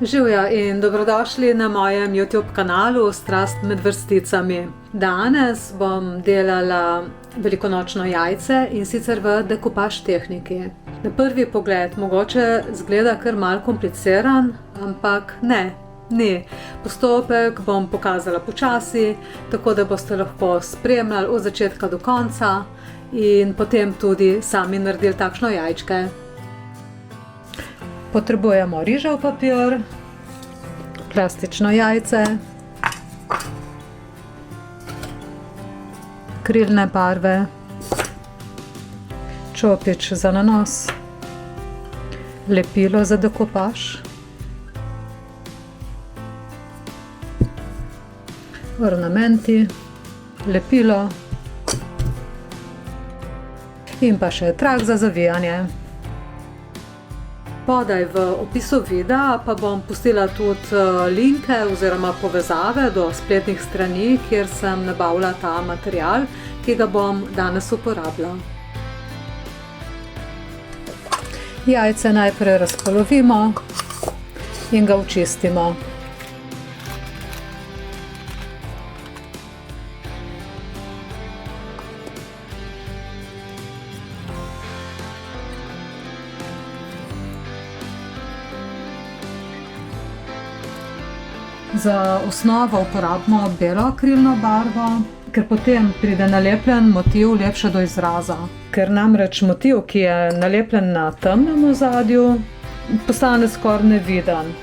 Živja in dobrodošli na mojem YouTube kanalu Strast med vrsticami. Danes bom delala velikonočno jajce in sicer v dekupaž tehniki. Na prvi pogled mogoče zgleda kar malo kompliciran, ampak ne, ni. Postopek bom pokazala počasi, tako da boste lahko spremljali od začetka do konca in potem tudi sami naredili takšno jajčke. Potrebujemo rižev papir, plastično jajce, akrilne barve, čopič za nanos, lepilo za dekupaž, ornamenti, lepilo in pa še trak za zavijanje. Spodaj v opisu videa pa bom pustila tudi linke oziroma povezave do spletnih strani, kjer sem nabavila ta material, ki ga bom danes uporabljala. Jajce najprej razpolovimo in ga očistimo. Za osnovo uporabimo belo akrilno barvo, ker potem pride nalepljen motiv lepše do izraza. Ker namreč motiv, ki je nalepljen na temnem ozadju, postane skoraj neviden.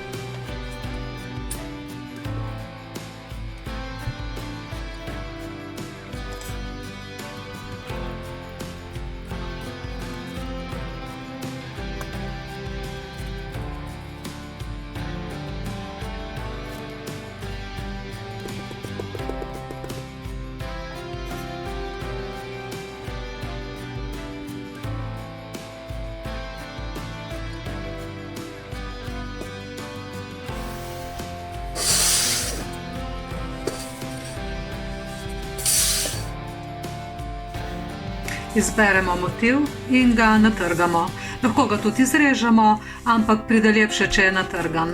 Izberemo motiv in ga natrgamo. Lahko ga tudi izrežemo, ampak pride lepše, če je natrgan.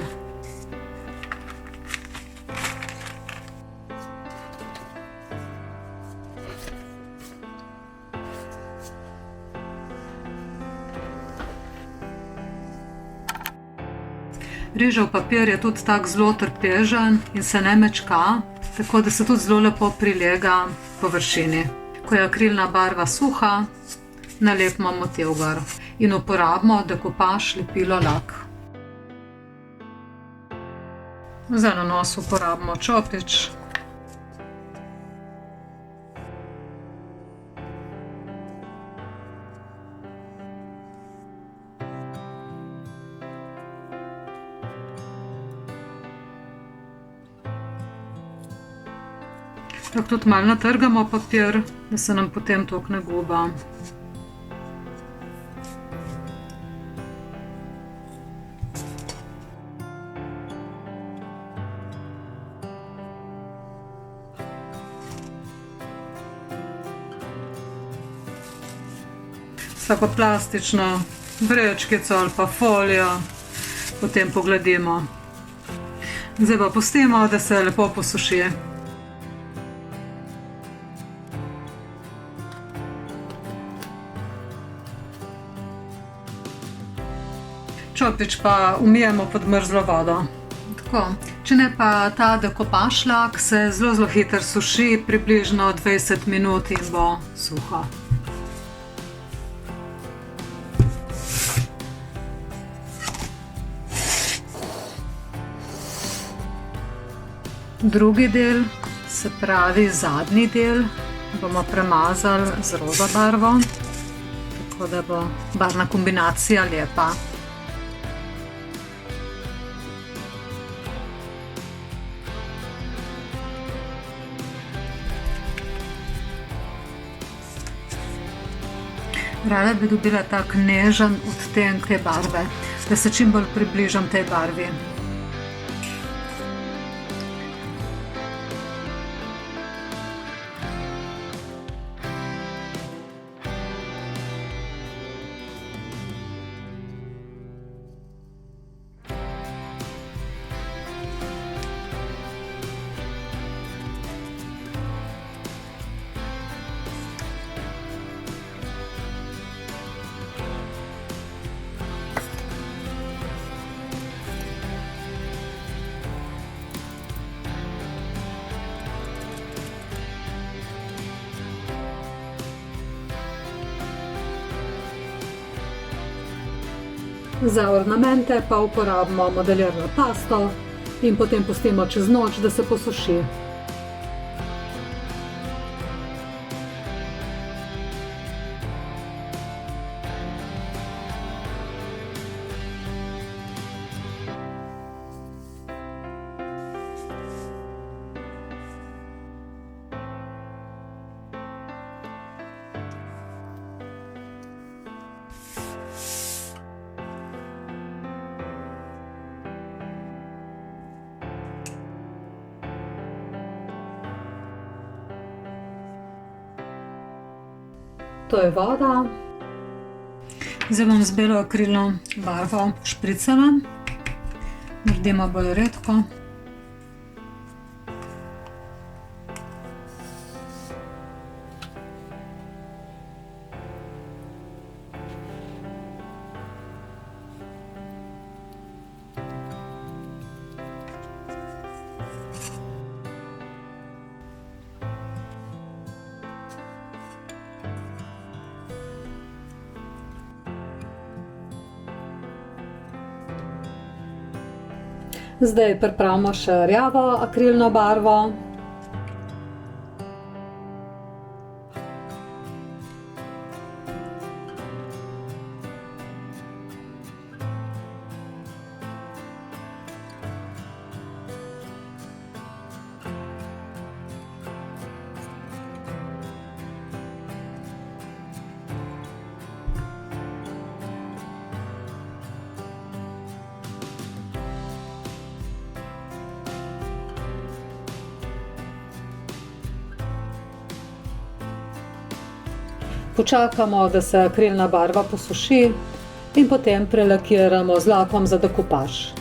Rižev papir je tudi tak zelo trpežen in se ne mečka, tako da se tudi zelo lepo prilega površini. Ko je akrilna barva suha, nalepimo motiv gor in uporabimo dekupaž lepilo lak. Za nanos uporabimo čopič. Lahko tudi malo natrgamo papir, da se nam potem toliko ne guba. Vsako plastično vrečkico ali pa folijo potem pogladimo. Zdaj pa pustimo, da se lepo posuši. Čopič pa umijemo pod mrzlo vodo. Tako. Če ne pa ta dekupaž lak se zelo hitro suši, približno 20 minut in bo suho. Drugi del, se pravi zadnji del, bomo premazali z roza barvo, tako da bo barvna kombinacija lepa. Rada bi dobila tak nežen odtenek te barve, da se čim bolj približam tej barvi. Za ornamente pa uporabimo modelirno pasto in potem pustimo čez noč, da se posuši. To je voda. Zdaj bom z belo akrilno barvo špricala. Naredimo bolj redko. Zdaj pripravimo še rjavo akrilno barvo. Počakamo, da se akrilna barva posuši in potem prelakiramo z lakom za dekupaž.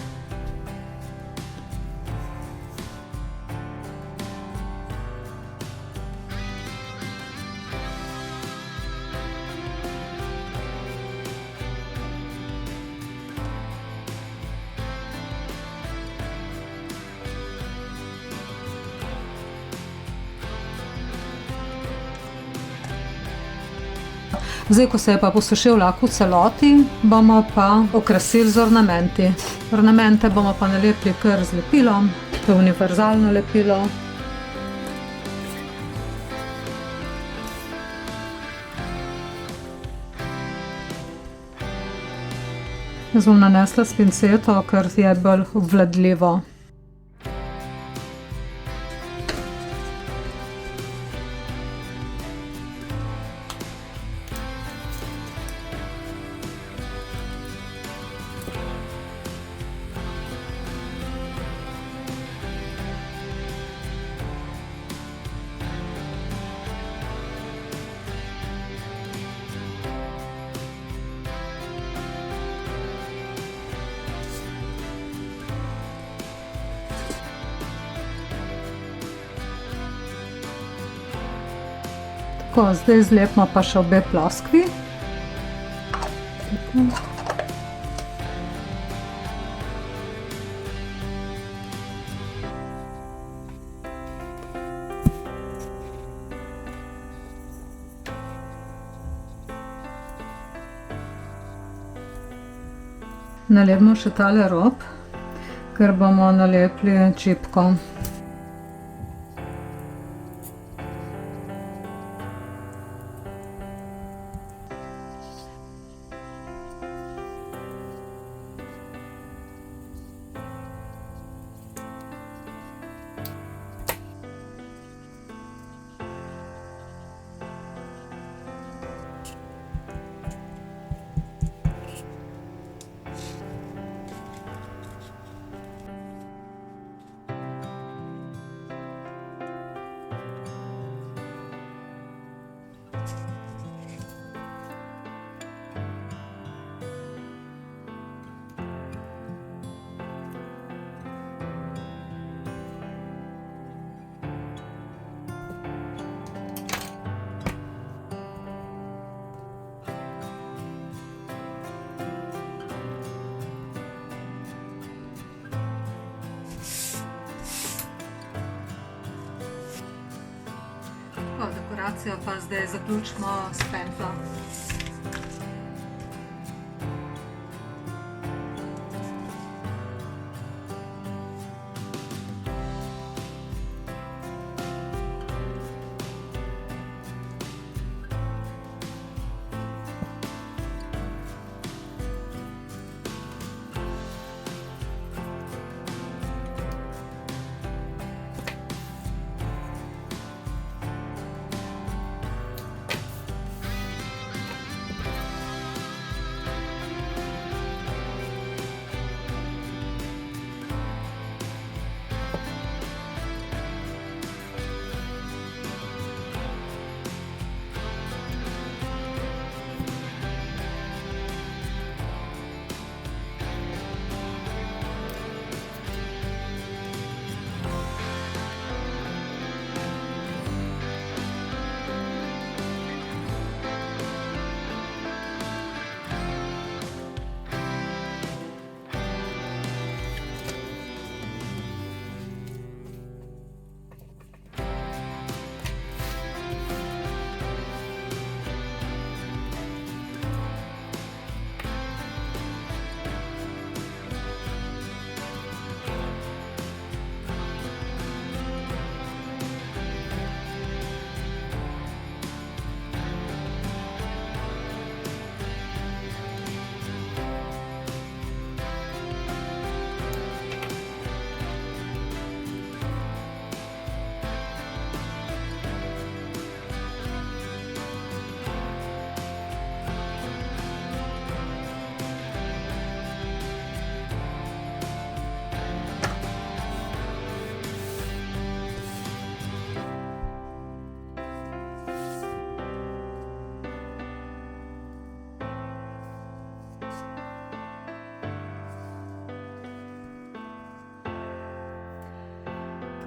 Zdaj, ko se je pa posušil lak v celoti, bomo pa okrasili z ornamenti. Ornamente bomo pa nalepili kar z lepilom, to je univerzalno lepilo. Zdaj bom nanesla s pinceto, ker je bolj obvladljivo. Tako, zdaj zlepimo pa še obe ploskvi. Nalepimo še tale rob, ker bomo nalepili čipko. Dekoracijo pa zdaj zaključimo s pentlom.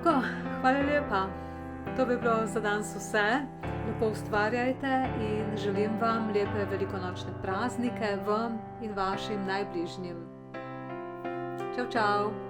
Tako, hvala lepa. To bi bilo za danes vse. Lepo ustvarjajte in želim vam lepe velikonočne praznike vam in vašim najbližnjim. Čau, čau!